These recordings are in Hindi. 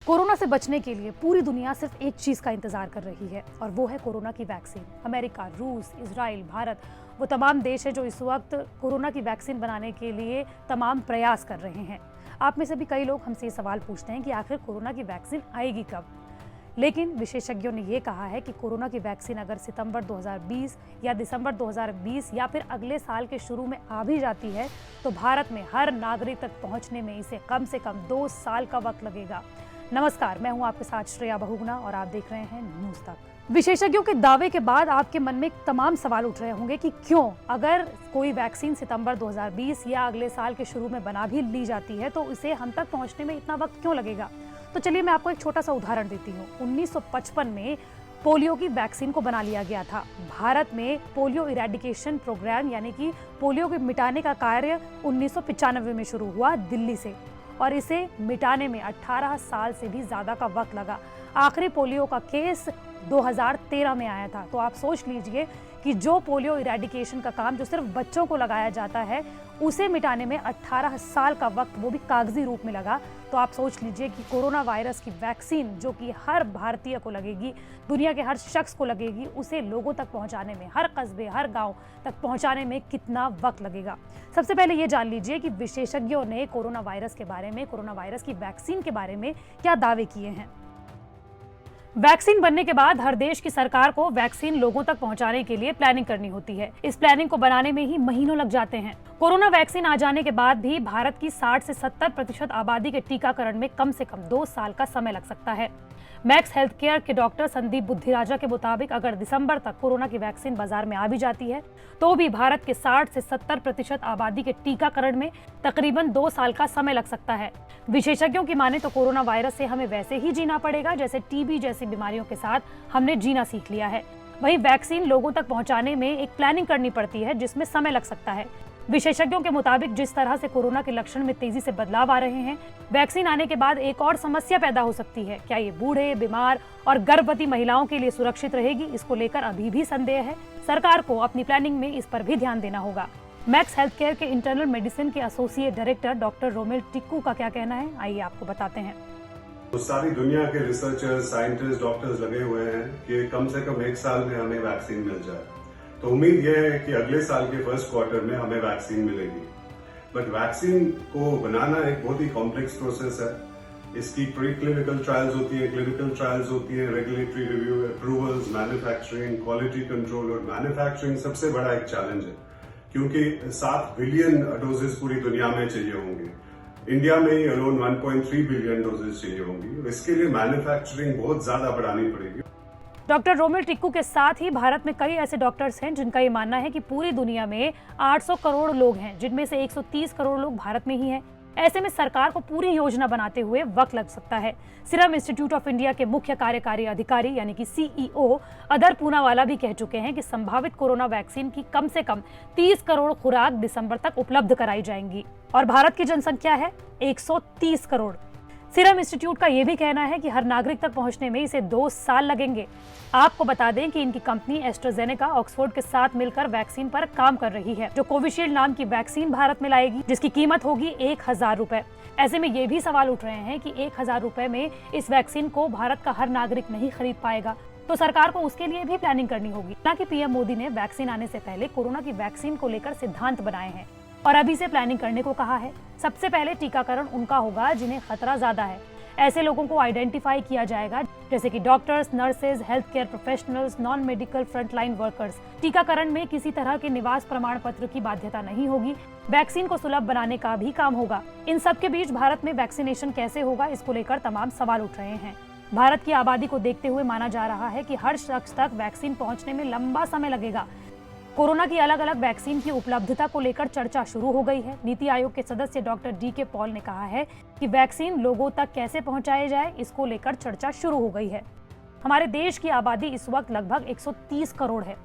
कोरोना से बचने के लिए पूरी दुनिया सिर्फ एक चीज का इंतजार कर रही है और वो है कोरोना की वैक्सीन। अमेरिका, रूस, इजराइल, भारत वो तमाम देश है जो इस वक्त कोरोना की वैक्सीन बनाने के लिए तमाम प्रयास कर रहे हैं। आप में से भी कई लोग हमसे ये सवाल पूछते हैं कि आखिर कोरोना की वैक्सीन आएगी कब। लेकिन विशेषज्ञों ने ये कहा है कि कोरोना की वैक्सीन अगर सितंबर 2020 या दिसंबर 2020 या फिर अगले साल के शुरू में आ भी जाती है तो भारत में हर नागरिक तक पहुंचने में इसे कम से कम 2 साल का वक्त लगेगा। नमस्कार, मैं हूं आपके साथ श्रेया बहुगुणा और आप देख रहे हैं न्यूज तक। विशेषज्ञों के दावे के बाद आपके मन में तमाम सवाल उठ रहे होंगे कि क्यों, अगर कोई वैक्सीन सितंबर 2020 या अगले साल के शुरू में बना भी ली जाती है तो इसे हम तक पहुंचने में इतना वक्त क्यों लगेगा। तो चलिए मैं आपको एक छोटा सा उदाहरण देती हूँ। 1955 में पोलियो की वैक्सीन को बना लिया गया था। भारत में पोलियो इरेडिकेशन प्रोग्राम यानी कि पोलियो को मिटाने का कार्य 1995 में शुरू हुआ दिल्ली से, और इसे मिटाने में 18 साल से भी ज्यादा का वक्त लगा। आखिरी पोलियो का केस 2013 में आया था। तो आप सोच लीजिए कि जो पोलियो इरेडिकेशन का काम जो सिर्फ बच्चों को लगाया जाता है उसे मिटाने में 18 साल का वक्त, वो भी कागजी रूप में लगा। तो आप सोच लीजिए कि कोरोना वायरस की वैक्सीन जो कि हर भारतीय को लगेगी, दुनिया के हर शख्स को लगेगी, उसे लोगों तक पहुंचाने में, हर कस्बे हर गांव तक पहुंचाने में कितना वक्त लगेगा। सबसे पहले ये जान लीजिए कि विशेषज्ञों ने कोरोना वायरस के बारे में, कोरोना वायरस की वैक्सीन के बारे में क्या दावे किए हैं। वैक्सीन बनने के बाद हर देश की सरकार को वैक्सीन लोगों तक पहुंचाने के लिए प्लानिंग करनी होती है। इस प्लानिंग को बनाने में ही महीनों लग जाते हैं। कोरोना वैक्सीन आ जाने के बाद भी भारत की 60 से 70% आबादी के टीकाकरण में कम से कम 2 साल का समय लग सकता है। मैक्स हेल्थ केयर के डॉक्टर संदीप बुद्धिराजा के मुताबिक अगर दिसंबर तक कोरोना की वैक्सीन बाजार में आ भी जाती है तो भी भारत के 60 से 70% आबादी के टीकाकरण में तकरीबन 2 साल का समय लग सकता है। विशेषज्ञों की माने तो कोरोना वायरस से हमें वैसे ही जीना पड़ेगा जैसे टीबी जैसी बीमारियों के साथ हमने जीना सीख लिया है। वहीं वैक्सीन लोगों तक पहुंचाने में एक प्लानिंग करनी पड़ती है जिसमें समय लग सकता है। विशेषज्ञों के मुताबिक जिस तरह से कोरोना के लक्षण में तेजी से बदलाव आ रहे हैं, वैक्सीन आने के बाद एक और समस्या पैदा हो सकती है। क्या ये बूढ़े, बीमार और गर्भवती महिलाओं के लिए सुरक्षित रहेगी, इसको लेकर अभी भी संदेह है। सरकार को अपनी प्लानिंग में इस पर भी ध्यान देना होगा। मैक्स हेल्थ केयर के इंटरनल मेडिसिन के associate director doctor Romel Tikku का क्या कहना है, आइए आपको बताते हैं। तो सारी दुनिया के रिसर्चर्स, साइंटिस्ट, डॉक्टर्स लगे हुए हैं कि कम से कम 1 साल में हमें वैक्सीन मिल जाए। तो उम्मीद यह है कि अगले साल के फर्स्ट क्वार्टर में हमें वैक्सीन मिलेगी। बट वैक्सीन को बनाना एक बहुत ही कॉम्प्लेक्स प्रोसेस है। इसकी प्री क्लिनिकल ट्रायल्स होती है, क्लिनिकल ट्रायल्स होती है, regulatory review, approvals, manufacturing, quality control. और मैन्युफैक्चरिंग सबसे बड़ा एक चैलेंज है क्योंकि 7 बिलियन डोजेस पूरी दुनिया में चाहिए होंगे। इंडिया में ही अलोन 1.3 बिलियन डोजेस चाहिए होंगी। इसके लिए मैन्युफैक्चरिंग बहुत ज्यादा बढ़ानी पड़ेगी। डॉक्टर रोमेल टिक्कू के साथ ही भारत में कई ऐसे डॉक्टर्स हैं जिनका ये मानना है कि पूरी दुनिया में 800 करोड़ लोग हैं, जिनमें से 130 करोड़ लोग भारत में ही हैं। ऐसे में सरकार को पूरी योजना बनाते हुए वक्त लग सकता है। सीरम इंस्टीट्यूट ऑफ इंडिया के मुख्य कार्यकारी अधिकारी यानी कि सीईओ अदर पूनावाला भी कह चुके हैं कि संभावित कोरोना वैक्सीन की कम से कम 30 करोड़ खुराक दिसंबर तक उपलब्ध कराई जाएंगी। और भारत की जनसंख्या है 130 करोड़। सीरम इंस्टीट्यूट का यह भी कहना है कि हर नागरिक तक पहुंचने में इसे 2 साल लगेंगे। आपको बता दें कि इनकी कंपनी एस्ट्राजेनेका ऑक्सफोर्ड के साथ मिलकर वैक्सीन पर काम कर रही है, जो कोविशील्ड नाम की वैक्सीन भारत में लाएगी, जिसकी कीमत होगी 1000 रुपए। ऐसे में ये भी सवाल उठ रहे हैं कि 1000 रुपए में इस वैक्सीन को भारत का हर नागरिक नहीं खरीद पाएगा, तो सरकार को उसके लिए भी प्लानिंग करनी होगी। हालांकि पीएम मोदी ने वैक्सीन आने से पहले कोरोना की वैक्सीन को लेकर सिद्धांत बनाए हैं और अभी से प्लानिंग करने को कहा है। सबसे पहले टीकाकरण उनका होगा जिन्हें खतरा ज्यादा है। ऐसे लोगों को आइडेंटिफाई किया जाएगा जैसे कि doctors, nurses, health care professionals, non medical frontline workers. टीकाकरण में किसी तरह के निवास प्रमाण पत्र की बाध्यता नहीं होगी। वैक्सीन को सुलभ बनाने का भी काम होगा। इन सब के बीच भारत में वैक्सीनेशन कैसे होगा, इसको लेकर तमाम सवाल उठ रहे हैं। भारत की आबादी को देखते हुए माना जा रहा है कि हर शख्स तक वैक्सीन पहुंचने में लंबा समय लगेगा। कोरोना की अलग अलग वैक्सीन की उपलब्धता को लेकर चर्चा शुरू हो गई है। नीति आयोग के सदस्य डॉक्टर डी.के. पॉल ने कहा है कि वैक्सीन लोगों तक कैसे पहुंचाए जाए, इसको लेकर चर्चा शुरू हो गई है। हमारे देश की आबादी इस वक्त लगभग 130 करोड़ है।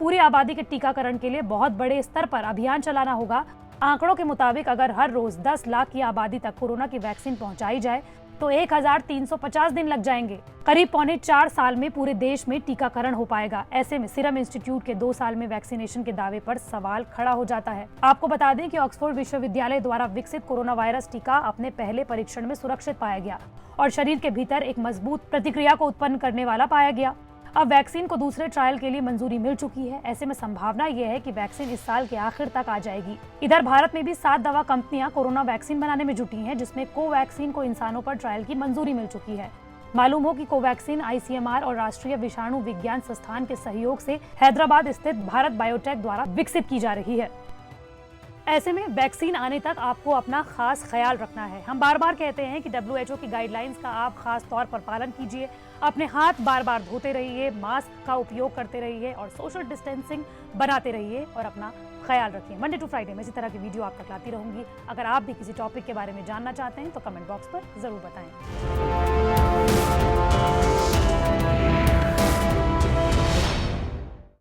पूरी आबादी के टीकाकरण के लिए बहुत बड़े स्तर पर अभियान चलाना होगा। आंकड़ों के मुताबिक अगर हर रोज 10 लाख की आबादी तक कोरोना की वैक्सीन पहुंचाई जाए तो 1350 दिन लग जाएंगे। करीब 3.25 साल में पूरे देश में टीकाकरण हो पाएगा। ऐसे में सीरम इंस्टीट्यूट के 2 साल में वैक्सीनेशन के दावे पर सवाल खड़ा हो जाता है। आपको बता दें कि ऑक्सफोर्ड विश्वविद्यालय द्वारा विकसित कोरोना वायरस टीका अपने पहले परीक्षण में सुरक्षित पाया गया और शरीर के भीतर एक मजबूत प्रतिक्रिया को उत्पन्न करने वाला पाया गया। अब वैक्सीन को दूसरे ट्रायल के लिए मंजूरी मिल चुकी है। ऐसे में संभावना यह है कि वैक्सीन इस साल के आखिर तक आ जाएगी। इधर भारत में भी 7 दवा कंपनियां कोरोना वैक्सीन बनाने में जुटी हैं, जिसमें कोवैक्सीन को इंसानों पर ट्रायल की मंजूरी मिल चुकी है। मालूम हो कि कोवैक्सीन ICMR और राष्ट्रीय विषाणु विज्ञान संस्थान के सहयोग से हैदराबाद स्थित भारत बायोटेक द्वारा विकसित की जा रही है। ऐसे में वैक्सीन आने तक आपको अपना खास ख्याल रखना है। हम बार बार कहते हैं कि WHO की गाइडलाइंस का आप खास तौर पर पालन कीजिए। अपने हाथ बार बार धोते रहिए, मास्क का उपयोग करते रहिए और सोशल डिस्टेंसिंग बनाते रहिए और अपना ख्याल रखिए। मंडे टू फ्राइडे में इसी तरह की वीडियो आप तक लाती रहूंगी। अगर आप भी किसी टॉपिक के बारे में जानना चाहते हैं तो कमेंट बॉक्स पर जरूर बताएं।